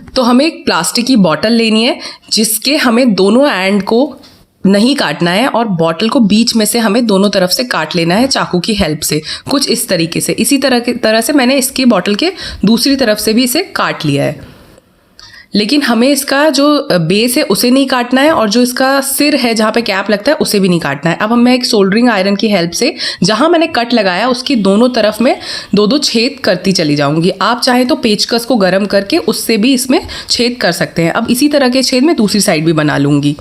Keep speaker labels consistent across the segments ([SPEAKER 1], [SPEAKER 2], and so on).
[SPEAKER 1] तो हमें एक प्लास्टिक की बॉटल लेनी है जिसके हमें दोनों एंड को नहीं काटना है और बॉटल को बीच में से हमें दोनों तरफ से काट लेना है चाकू की हेल्प से, कुछ इस तरीके से। इसी तरह से मैंने इसकी बॉटल के दूसरी तरफ से भी इसे काट लिया है। लेकिन हमें इसका जो बेस है उसे नहीं काटना है और जो इसका सिर है जहाँ पे कैप लगता है उसे भी नहीं काटना है। अब मैं एक सोल्डरिंग आयरन की हेल्प से जहाँ मैंने कट लगाया उसकी दोनों तरफ में दो दो छेद करती चली जाऊंगी। आप चाहें तो पेचकस को गर्म करके उससे भी इसमें छेद कर सकते हैं। अब इसी तरह के छेद मैं दूसरी साइड भी बना लूँगी।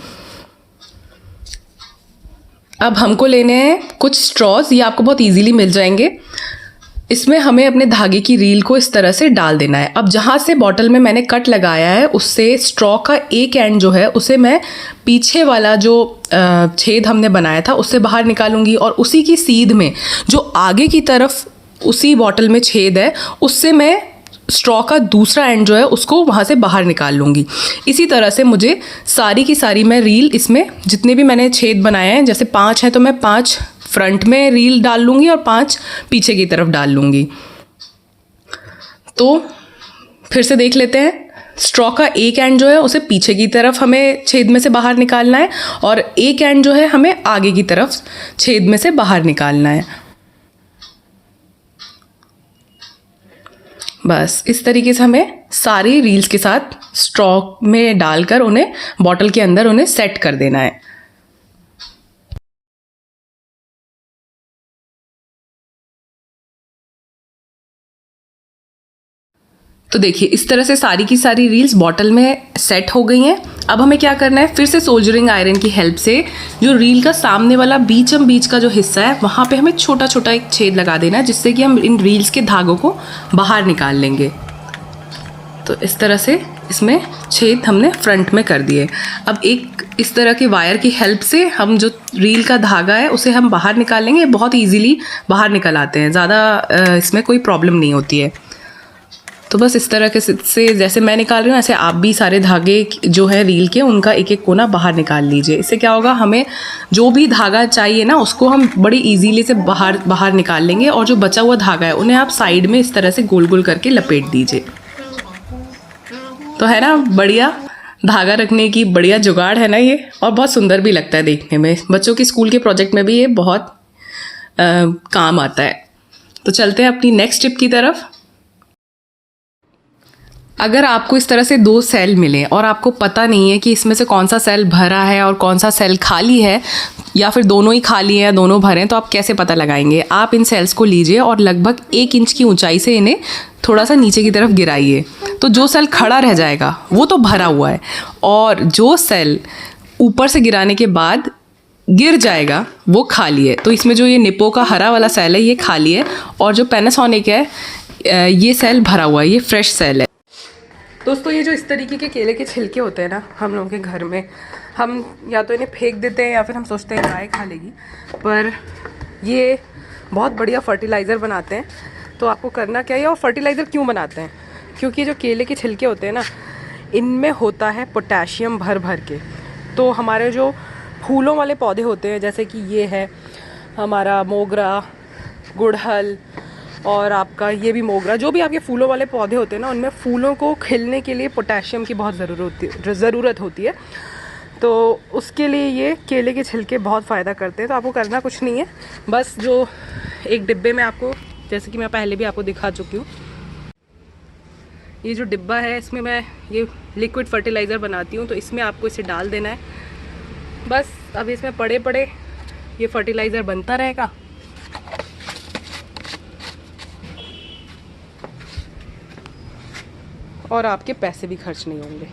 [SPEAKER 1] अब हमको लेने हैं कुछ स्ट्रॉज, ये आपको बहुत ईजीली मिल जाएंगे। इसमें हमें अपने धागे की रील को इस तरह से डाल देना है। अब जहाँ से बॉटल में मैंने कट लगाया है उससे स्ट्रॉ का एक एंड जो है उसे मैं पीछे वाला जो छेद हमने बनाया था उससे बाहर निकालूंगी और उसी की सीध में जो आगे की तरफ उसी बॉटल में छेद है उससे मैं स्ट्रॉ का दूसरा एंड जो है उसको वहाँ से बाहर निकाल लूँगी। इसी तरह से मुझे सारी की सारी मैं रील इसमें जितने भी मैंने छेद बनाए हैं, जैसे 5 हैं तो मैं 5 फ्रंट में रील डाल लूँगी और 5 पीछे की तरफ डाल लूँगी। तो फिर से देख लेते हैं। स्ट्रॉ का एक एंड जो है उसे पीछे की तरफ हमें छेद में से बाहर निकालना है और एक एंड जो है हमें आगे की तरफ छेद में से बाहर निकालना है। बस इस तरीके से हमें सारी रील्स के साथ स्ट्रॉ में डालकर उन्हें बॉटल के अंदर उन्हें सेट कर देना है। तो देखिए इस तरह से सारी की सारी रील्स बॉटल में सेट हो गई हैं। अब हमें क्या करना है, फिर से सोल्डरिंग आयरन की हेल्प से जो रील का सामने वाला बीच का जो हिस्सा है वहाँ पे हमें छोटा छोटा एक छेद लगा देना है जिससे कि हम इन रील्स के धागों को बाहर निकाल लेंगे। तो इस तरह से इसमें छेद हमने फ्रंट में कर दिए। अब एक इस तरह के वायर की हेल्प से हम जो रील का धागा है उसे हम बाहर निकाल लेंगे। बहुत ईजीली बाहर निकल आते हैं, ज़्यादा इसमें कोई प्रॉब्लम नहीं होती है। तो बस इस तरह के से जैसे मैं निकाल रही हूँ ऐसे आप भी सारे धागे जो है रील के उनका एक एक कोना बाहर निकाल लीजिए। इससे क्या होगा, हमें जो भी धागा चाहिए ना उसको हम बड़ी इजीली से बाहर निकाल लेंगे और जो बचा हुआ धागा है उन्हें आप साइड में इस तरह से गोल गोल करके लपेट दीजिए। तो है ना बढ़िया धागा रखने की बढ़िया जुगाड़ है ना ये, और बहुत सुंदर भी लगता है देखने में। बच्चों की स्कूल के प्रोजेक्ट में भी ये बहुत काम आता है। तो चलते हैं अपनी नेक्स्ट टिप की तरफ। अगर आपको इस तरह से 2 सेल मिले और आपको पता नहीं है कि इसमें से कौन सा सेल भरा है और कौन सा सेल खाली है, या फिर दोनों ही खाली हैं दोनों भरे हैं, तो आप कैसे पता लगाएंगे। आप इन सेल्स को लीजिए और लगभग 1 इंच की ऊंचाई से इन्हें थोड़ा सा नीचे की तरफ गिराइए। तो जो सेल खड़ा रह जाएगा वो तो भरा हुआ है, और जो सेल ऊपर से गिराने के बाद गिर जाएगा वो खाली है। तो इसमें जो ये निप्पो का हरा वाला सेल है ये खाली है, और जो पैनासोनिक है ये सेल भरा हुआ है, ये फ्रेश सेल है। दोस्तों ये जो इस तरीके के केले के छिलके होते हैं ना हम लोगों के घर में, हम या तो इन्हें फेंक देते हैं या फिर हम सोचते हैं गाय खा लेगी, पर ये बहुत बढ़िया फर्टिलाइज़र बनाते हैं। तो आपको करना क्या है, और फर्टिलाइज़र क्यों बनाते हैं, क्योंकि जो केले के छिलके होते हैं ना इनमें होता है पोटेशियम भर भर के। तो हमारे जो फूलों वाले पौधे होते हैं जैसे कि ये है हमारा मोगरा, गुड़हल और आपका ये भी मोगरा, जो भी आपके फूलों वाले पौधे होते हैं ना उनमें फूलों को खिलने के लिए पोटेशियम की बहुत ज़रूरत होती है। तो उसके लिए ये केले के छिलके बहुत फ़ायदा करते हैं। तो आपको करना कुछ नहीं है, बस जो एक डिब्बे में आपको, जैसे कि मैं पहले भी आपको दिखा चुकी हूँ, ये जो डिब्बा है इसमें मैं ये लिक्विड फर्टिलाइज़र बनाती हूँ, तो इसमें आपको इसे डाल देना है। बस अब इसमें पड़े पड़े ये फर्टिलाइज़र बनता रहेगा। और आपके पैसे भी खर्च नहीं होंगे।